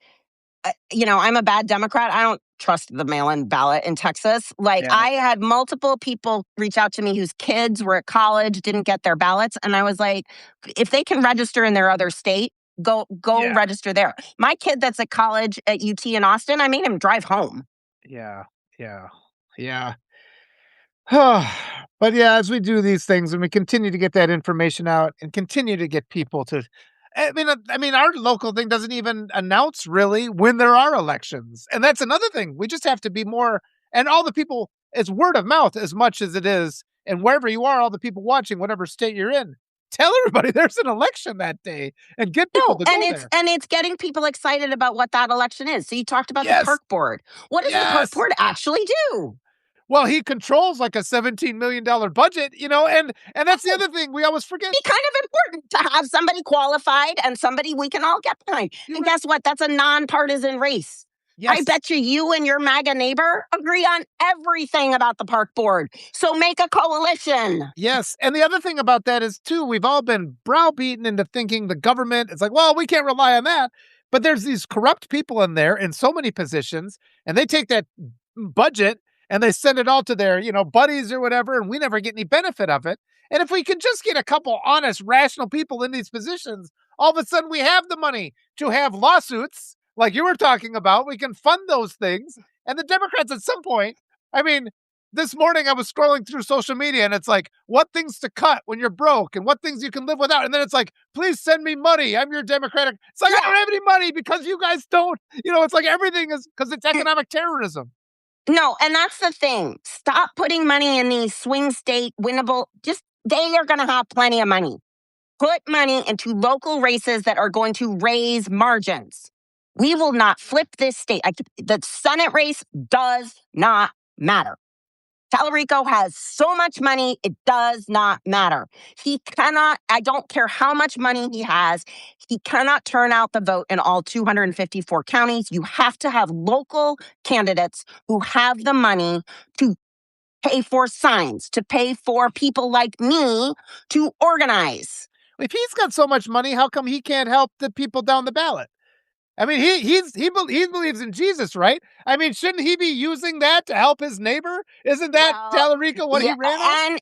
I'm a bad Democrat. I don't trust the mail-in ballot in Texas. Like I had multiple people reach out to me whose kids were at college, didn't get their ballots. And I was like, if they can register in their other state, go register there. My kid that's at college at UT in Austin, I made him drive home. Yeah. But as we do these things and we continue to get that information out and continue to get people to, I mean, our local thing doesn't even announce really when there are elections. And that's another thing. We just have to be more, and all the people, it's word of mouth as much as it is. And wherever you are, all the people watching, whatever state you're in, tell everybody there's an election that day and get people to go there. And it's getting people excited about what that election is. So you talked about the park board. What does the park board actually do? Well, he controls like a $17 million budget, and that's the other thing we always forget. It's kind of important to have somebody qualified and somebody we can all get behind. And guess what? That's a nonpartisan race. I bet you and your MAGA neighbor agree on everything about the park board. So make a coalition. Yes. And the other thing about that is, too, we've all been browbeaten into thinking the government, it's like, well, we can't rely on that. But there's these corrupt people in there in so many positions, and they take that budget and they send it all to their, buddies or whatever, and we never get any benefit of it. And if we can just get a couple honest, rational people in these positions, all of a sudden we have the money to have lawsuits like you were talking about. We can fund those things. And the Democrats at some point, I mean, this morning I was scrolling through social media and it's like, what things to cut when you're broke and what things you can live without. And then it's like, please send me money. I'm your Democratic. It's like, I don't have any money because you guys don't. It's like everything is because it's economic terrorism. No, and that's the thing. Stop putting money in these swing state winnable. They are going to have plenty of money. Put money into local races that are going to raise margins. We will not flip this state. The Senate race does not matter. Tallarico has so much money, it does not matter. He cannot, I don't care how much money he has, he cannot turn out the vote in all 254 counties. You have to have local candidates who have the money to pay for signs, to pay for people like me to organize. If he's got so much money, how come he can't help the people down the ballot? I mean, he believes in Jesus, right? I mean, shouldn't he be using that to help his neighbor? Isn't that Tallarico what he ran on?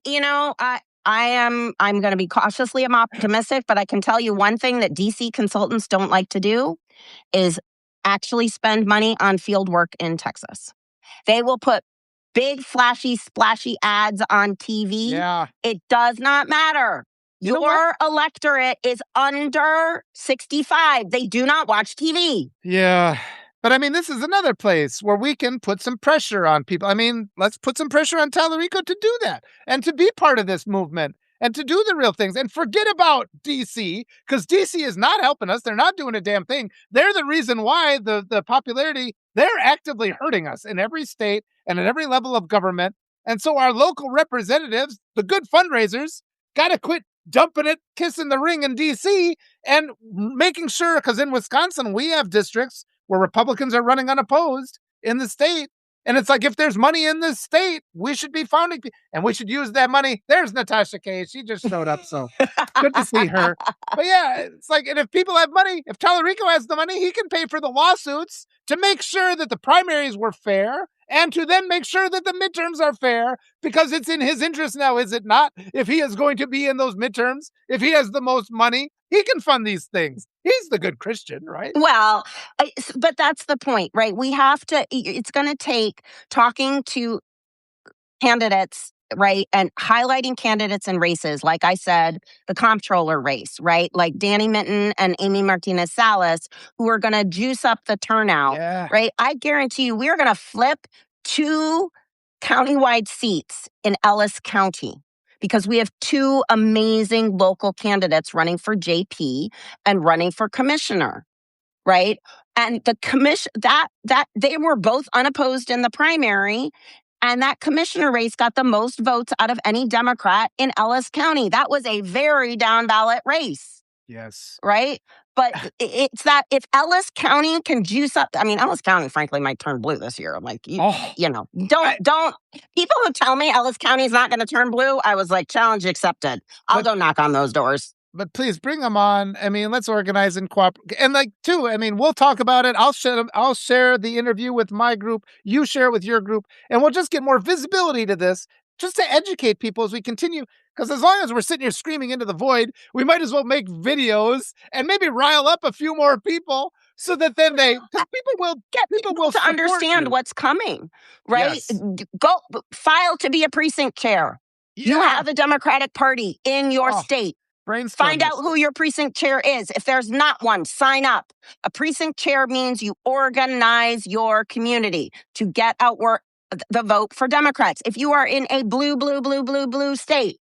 And I'm going to be cautiously optimistic, but I can tell you one thing that DC consultants don't like to do is actually spend money on field work in Texas. They will put big, flashy, splashy ads on TV. Yeah. It does not matter. Your electorate is under 65. They do not watch TV. Yeah. But I mean, this is another place where we can put some pressure on people. I mean, let's put some pressure on Tallarico to do that and to be part of this movement and to do the real things and forget about DC, because DC is not helping us. They're not doing a damn thing. They're the reason why the popularity, they're actively hurting us in every state and at every level of government. And so our local representatives, the good fundraisers, got to quit dumping it, kissing the ring in DC and making sure, because in Wisconsin, we have districts where Republicans are running unopposed in the state. And it's like, if there's money in this state, we should be founding and we should use that money. There's Natasha Kaye. She just showed up. So good to see her. But yeah, it's like, and if people have money, if Tallarico has the money, he can pay for the lawsuits to make sure that the primaries were fair and to then make sure that the midterms are fair, because it's in his interest now, is it not? If he is going to be in those midterms, if he has the most money, he can fund these things. He's the good Christian, right? Well, but that's the point, right? We have to, it's going to take talking to candidates, right? And highlighting candidates in races. Like I said, the comptroller race, right? Like Danny Minton and Amy Martinez Salas, who are going to juice up the turnout, right? I guarantee you, we're going to flip 2 countywide seats in Ellis County, because we have 2 amazing local candidates running for JP and running for commissioner, right? And the commission that they were both unopposed in the primary, and that commissioner race got the most votes out of any Democrat in Ellis County. That was a very down ballot race. Yes. Right? But it's that if Ellis County can juice up, I mean, Ellis County, frankly, might turn blue this year. I'm like, don't, people who tell me Ellis County is not going to turn blue, I was like, challenge accepted. I'll go knock on those doors. But please bring them on. I mean, let's organize and cooperate. And like, too, I mean, we'll talk about it. I'll share the interview with my group. You share it with your group. And we'll just get more visibility to this, just to educate people as we continue. Because as long as we're sitting here screaming into the void, we might as well make videos and maybe rile up a few more people, so that then people will to understand what's coming, right? Yes. Go file to be a precinct chair. Yeah. You have a Democratic Party in your state. Find out who your precinct chair is. If there's not one, sign up. A precinct chair means you organize your community to get out the vote for Democrats. If you are in a blue state,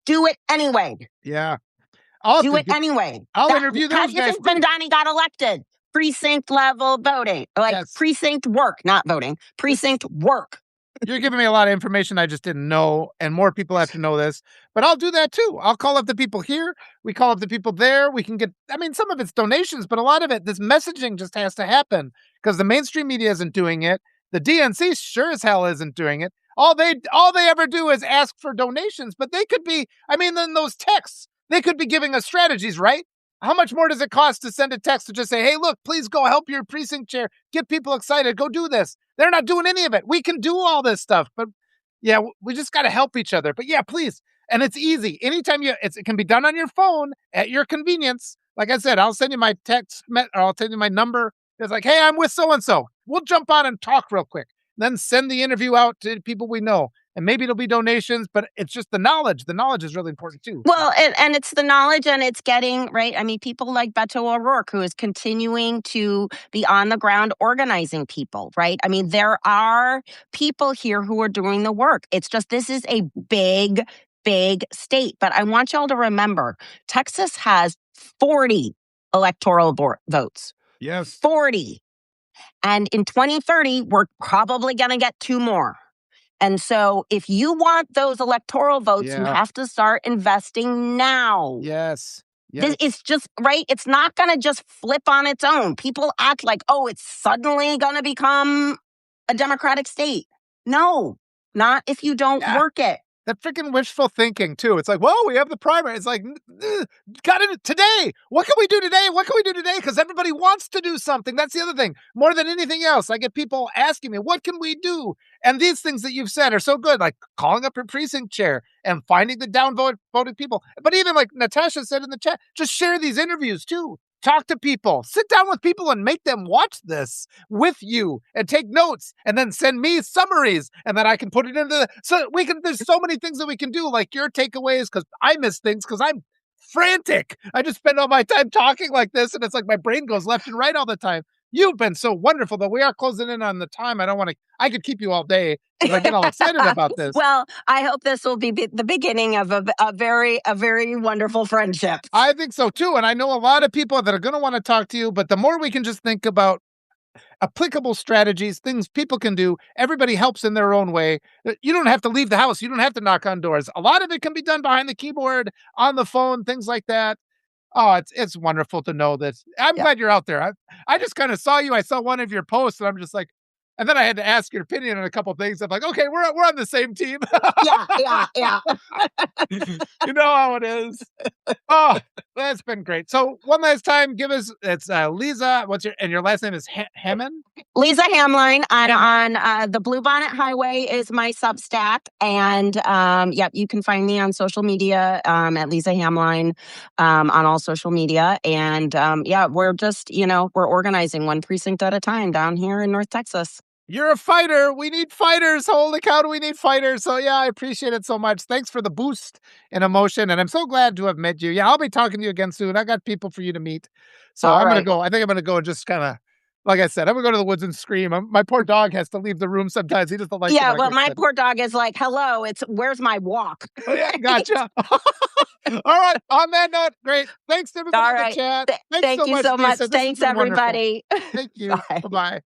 do it anyway. Yeah. Do it anyway. I'll interview those guys. How do you think Bandani got elected? Precinct level voting. Precinct work, not voting. Precinct work. You're giving me a lot of information I just didn't know, and more people have to know this. But I'll do that too. I'll call up the people here. We call up the people there. We can get, I mean, some of it's donations, but a lot of it, this messaging just has to happen, because the mainstream media isn't doing it. The DNC sure as hell isn't doing it. All they ever do is ask for donations, but they could be, I mean, then those texts, they could be giving us strategies, right? How much more does it cost to send a text to just say, hey, look, please go help your precinct chair. Get people excited. Go do this. They're not doing any of it. We can do all this stuff. But yeah, we just got to help each other. But yeah, please. And it's easy. Anytime it can be done on your phone at your convenience. Like I said, I'll send you my text, or I'll send you my number. It's like, hey, I'm with so-and-so. We'll jump on and talk real quick. Then send the interview out to people we know. And maybe it'll be donations, but it's just the knowledge. The knowledge is really important too. Well, and it's the knowledge, and it's getting, right? I mean, people like Beto O'Rourke, who is continuing to be on the ground organizing people, right? I mean, there are people here who are doing the work. It's just, this is a big state. But I want y'all to remember, Texas has 40 electoral votes. Yes. 40. And in 2030, we're probably going to get 2 more. And so if you want those electoral votes, you have to start investing now. Yes. It's just, right? It's not going to just flip on its own. People act like, oh, it's suddenly going to become a Democratic state. No, not if you don't work it. That freaking wishful thinking, too. It's like, whoa, we have the primary. It's like, got it today. What can we do today? What can we do today? Because everybody wants to do something. That's the other thing. More than anything else, I get people asking me, what can we do? And these things that you've said are so good, like calling up your precinct chair and finding the downvoted people. But even like Natasha said in the chat, just share these interviews, too. Talk to people. Sit down with people and make them watch this with you and take notes and then send me summaries and then I can put it into so we can there's so many things that we can do, like your takeaways, because I miss things because I'm frantic. I just spend all my time talking like this and it's like my brain goes left and right all the time. You've been so wonderful, but we are closing in on the time. I could keep you all day because I get all excited about this. Well, I hope this will be the beginning of a very wonderful friendship. I think so too. And I know a lot of people that are going to want to talk to you, but the more we can just think about applicable strategies, things people can do, everybody helps in their own way. You don't have to leave the house. You don't have to knock on doors. A lot of it can be done behind the keyboard, on the phone, things like that. Oh, it's wonderful to know this. I'm glad you're out there. I just kind of saw you. I saw one of your posts, and I'm just like, and then I had to ask your opinion on a couple of things. I'm like, okay, we're on the same team. Yeah. You know how it is. Oh, that's been great. So one last time, it's Liza. Your last name is Hammond? Liza Hameline on the Bluebonnet Highway is my Substack. And you can find me on social media at Liza Hameline on all social media. And we're just, we're organizing one precinct at a time down here in North Texas. You're a fighter. We need fighters. Holy cow, we need fighters. So yeah, I appreciate it so much. Thanks for the boost in emotion. And I'm so glad to have met you. Yeah, I'll be talking to you again soon. I got people for you to meet. So going to go. I think I'm going to go and just kind of, like I said, I'm going to go to the woods and scream. My poor dog has to leave the room sometimes. He doesn't like Yeah, well, my poor dog is like, hello, where's my walk? Yeah, gotcha. All right. On that note, great. Thanks to everybody in the chat. Thank you so much. Thanks, everybody. Thank you. Bye-bye.